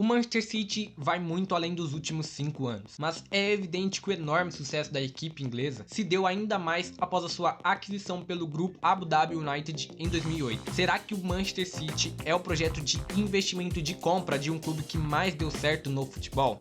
O Manchester City vai muito além dos últimos 5 anos, mas é evidente que o enorme sucesso da equipe inglesa se deu ainda mais após a sua aquisição pelo grupo Abu Dhabi United em 2008. Será que o Manchester City é o projeto de investimento de compra de um clube que mais deu certo no futebol?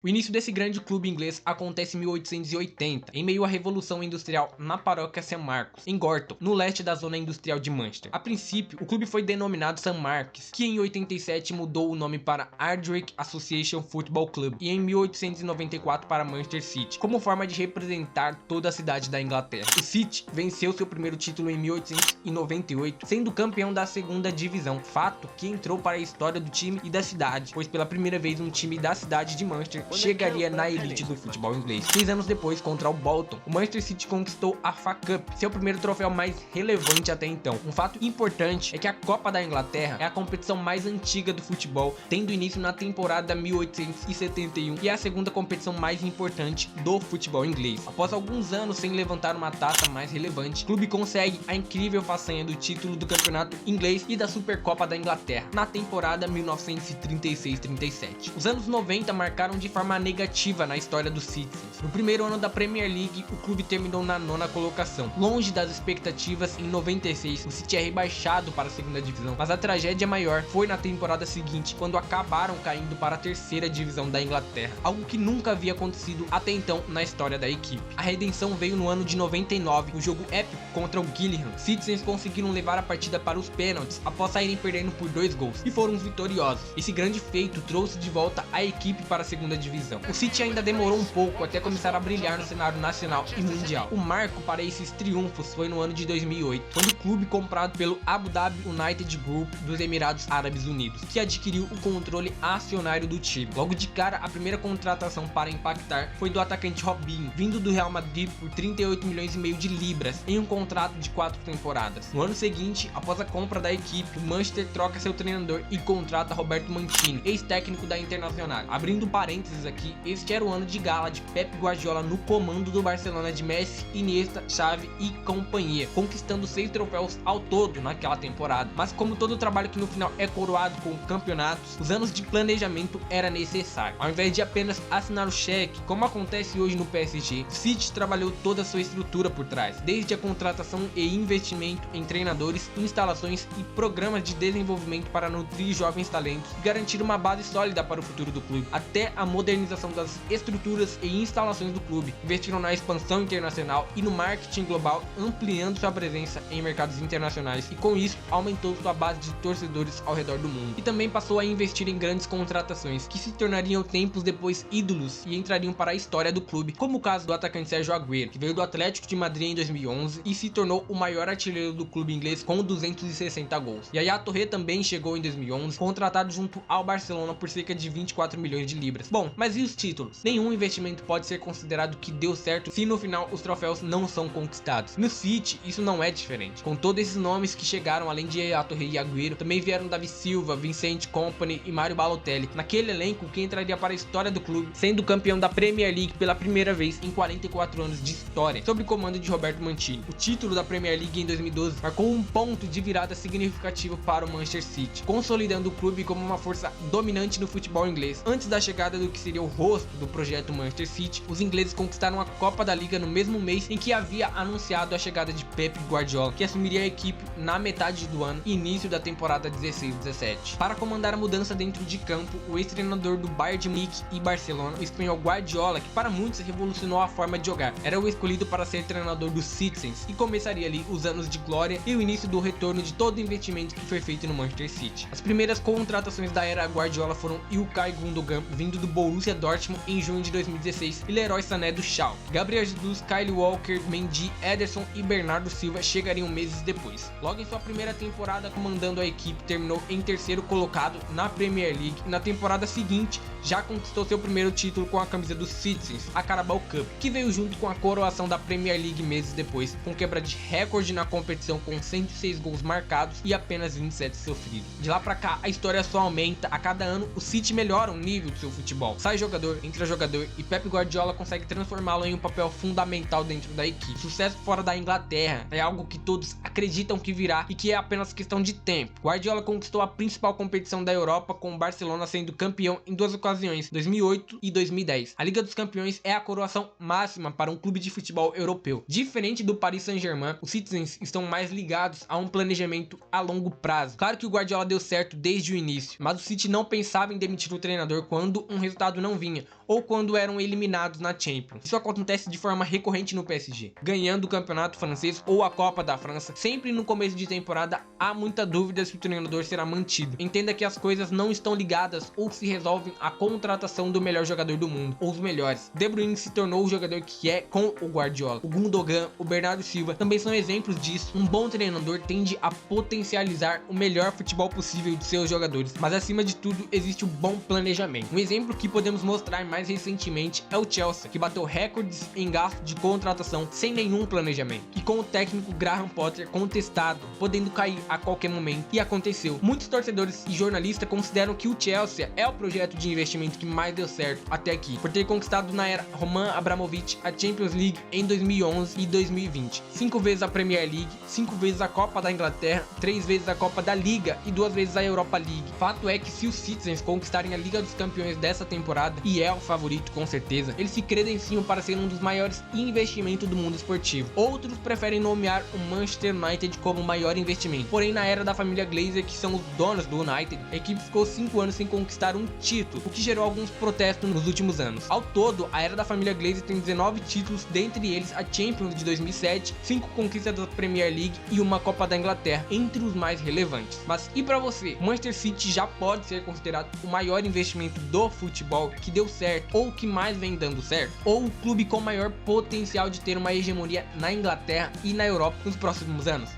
O início desse grande clube inglês acontece em 1880, em meio à Revolução Industrial na paróquia St. Marcos, em Gorton, no leste da zona industrial de Manchester. A princípio, o clube foi denominado St. Mark's, que em 87 mudou o nome para Ardwick Association Football Club e em 1894 para Manchester City, como forma de representar toda a cidade da Inglaterra. O City venceu seu primeiro título em 1898, sendo campeão da segunda divisão, fato que entrou para a história do time e da cidade, pois pela primeira vez um time da cidade de Manchester chegaria na elite do futebol inglês. 6 anos depois, contra o Bolton, o Manchester City conquistou a FA Cup, seu primeiro troféu mais relevante até então. Um fato importante é que a Copa da Inglaterra é a competição mais antiga do futebol, tendo início na temporada 1871 e é a segunda competição mais importante do futebol inglês. Após alguns anos sem levantar uma taça mais relevante, o clube consegue a incrível façanha do título do campeonato inglês e da Supercopa da Inglaterra na temporada 1936-37. Os anos 90 marcaram de forma negativa na história dos Citizens. No primeiro ano da Premier League, o clube terminou na 9ª colocação. Longe das expectativas, em 96, o City é rebaixado para a segunda divisão, mas a tragédia maior foi na temporada seguinte, quando acabaram caindo para a 3ª divisão da Inglaterra, algo que nunca havia acontecido até então na história da equipe. A redenção veio no ano de 99, no jogo épico contra o Gillingham. Citizens conseguiram levar a partida para os pênaltis após saírem perdendo por 2 gols e foram vitoriosos. Esse grande feito trouxe de volta a equipe para a segunda divisão. O City ainda demorou um pouco até começar a brilhar no cenário nacional e mundial. O marco para esses triunfos foi no ano de 2008, quando o clube comprado pelo Abu Dhabi United Group dos Emirados Árabes Unidos, que adquiriu o controle acionário do time. Logo de cara, a primeira contratação para impactar foi do atacante Robinho, vindo do Real Madrid por 38 milhões e meio de libras em um contrato de 4 temporadas. No ano seguinte, após a compra da equipe, o Manchester troca seu treinador e contrata Roberto Mancini, ex-técnico da Internacional. Abrindo parênteses aqui, este era o ano de gala de Pep Guardiola no comando do Barcelona de Messi, Iniesta, Xavi e companhia, conquistando 6 troféus ao todo naquela temporada. Mas como todo trabalho que no final é coroado com campeonatos, os anos de planejamento era necessário. Ao invés de apenas assinar o cheque, como acontece hoje no PSG, o City trabalhou toda a sua estrutura por trás, desde a contratação e investimento em treinadores, instalações e programas de desenvolvimento para nutrir jovens talentos e garantir uma base sólida para o futuro do clube, até a modernização das estruturas e instalações do clube. Investiram na expansão internacional e no marketing global, ampliando sua presença em mercados internacionais e com isso aumentou sua base de torcedores ao redor do mundo. E também passou a investir em grandes contratações que se tornariam tempos depois ídolos e entrariam para a história do clube, como o caso do atacante Sérgio Agüero, que veio do Atlético de Madrid em 2011 e se tornou o maior artilheiro do clube inglês com 260 gols. Yaya Touré também chegou em 2011, contratado junto ao Barcelona por cerca de 24 milhões de libras. Bom, mas e os títulos? Nenhum investimento pode ser considerado que deu certo se no final os troféus não são conquistados. No City, isso não é diferente. Com todos esses nomes que chegaram, além de Yaya Touré e Agüero, também vieram Davi Silva, Vincent Kompany e Mario Balotelli. Naquele elenco que entraria para a história do clube, sendo campeão da Premier League pela primeira vez em 44 anos de história, sob o comando de Roberto Mancini. O título da Premier League em 2012 marcou um ponto de virada significativo para o Manchester City, consolidando o clube como uma força dominante no futebol inglês. Antes da chegada do que seria o rosto do projeto Manchester City, os ingleses conquistaram a Copa da Liga no mesmo mês em que havia anunciado a chegada de Pep Guardiola, que assumiria a equipe na metade do ano e início da temporada 16-17. Para comandar a mudança dentro de campo, o ex-treinador do Bayern de Munique e Barcelona, o espanhol Guardiola, que para muitos revolucionou a forma de jogar, era o escolhido para ser treinador dos Citizens e começaria ali os anos de glória e o início do retorno de todo o investimento que foi feito no Manchester City. As primeiras contratações da era Guardiola foram Ilkay Gundogan, vindo do Borussia Dortmund em junho de 2016, e Leroy Sané do Schalke. Gabriel Jesus, Kyle Walker, Mendy, Ederson e Bernardo Silva chegariam meses depois. Logo em sua primeira temporada comandando a equipe, terminou em 3º colocado na Premier League e na temporada seguinte já conquistou seu primeiro título com a camisa dos Citizens, a Carabao Cup, que veio junto com a coroação da Premier League meses depois, com quebra de recorde na competição com 106 gols marcados e apenas 27 sofridos. De lá pra cá, a história só aumenta. A cada ano, o City melhora o nível do seu futebol, sai jogador, entra jogador e Pep Guardiola consegue transformá-lo em um papel fundamental dentro da equipe. Sucesso fora da Inglaterra é algo que todos acreditam que virá e que é apenas questão de tempo. Guardiola conquistou a principal competição da Europa, com o Barcelona sendo campeão em 2 ocasiões, 2008 e 2010. A Liga dos Campeões é a coroação máxima para um clube de futebol europeu. Diferente do Paris Saint-Germain, os Citizens estão mais ligados a um planejamento a longo prazo. Claro que o Guardiola deu certo desde o início, mas o City não pensava em demitir o treinador quando um resultado não vinha ou quando eram eliminados na Champions. Isso acontece de forma recorrente no PSG, ganhando o campeonato francês ou a Copa da França. Sempre no começo de temporada há muita dúvida se o treinador será mantido. Entenda que as coisas não estão ligadas ou se resolvem à contratação do melhor jogador do mundo, ou os melhores. De Bruyne se tornou o jogador que é com o Guardiola. O Gundogan, o Bernardo Silva também são exemplos disso. Um bom treinador tende a potencializar o melhor futebol possível de seus jogadores, mas acima de tudo existe um bom planejamento. Um exemplo que podemos mostrar mais recentemente é o Chelsea, que bateu recordes em gasto de contratação sem nenhum planejamento, e com o técnico Graham Potter contestado, podendo cair a qualquer momento, e aconteceu. Muitos torcedores e jornalistas consideram que o Chelsea é o projeto de investimento que mais deu certo até aqui, por ter conquistado na era Roman Abramovich a Champions League em 2011 e 2020, 5 vezes a Premier League, 5 vezes a Copa da Inglaterra, 3 vezes a Copa da Liga e 2 vezes a Europa League. Fato é que se os Citizens conquistarem a Liga dos Campeões dessa temporada, e é o favorito com certeza, eles se credenciam para ser um dos maiores investimentos do mundo esportivo. Outros preferem nomear o Manchester United como o maior investimento, porém na era da família Glazer, que são os donos do United, a equipe ficou 5 anos sem conquistar um título, o que gerou alguns protestos nos últimos anos. Ao todo, a era da família Glazer tem 19 títulos, dentre eles a Champions de 2007, 5 conquistas da Premier League e uma Copa da Inglaterra, entre os mais relevantes. Mas e para você, o Manchester City já pode ser considerado o maior investimento do futebol que deu certo, ou que mais vem dando certo, ou o clube com maior potencial de ter uma hegemonia na Inglaterra e na Europa nos próximos anos?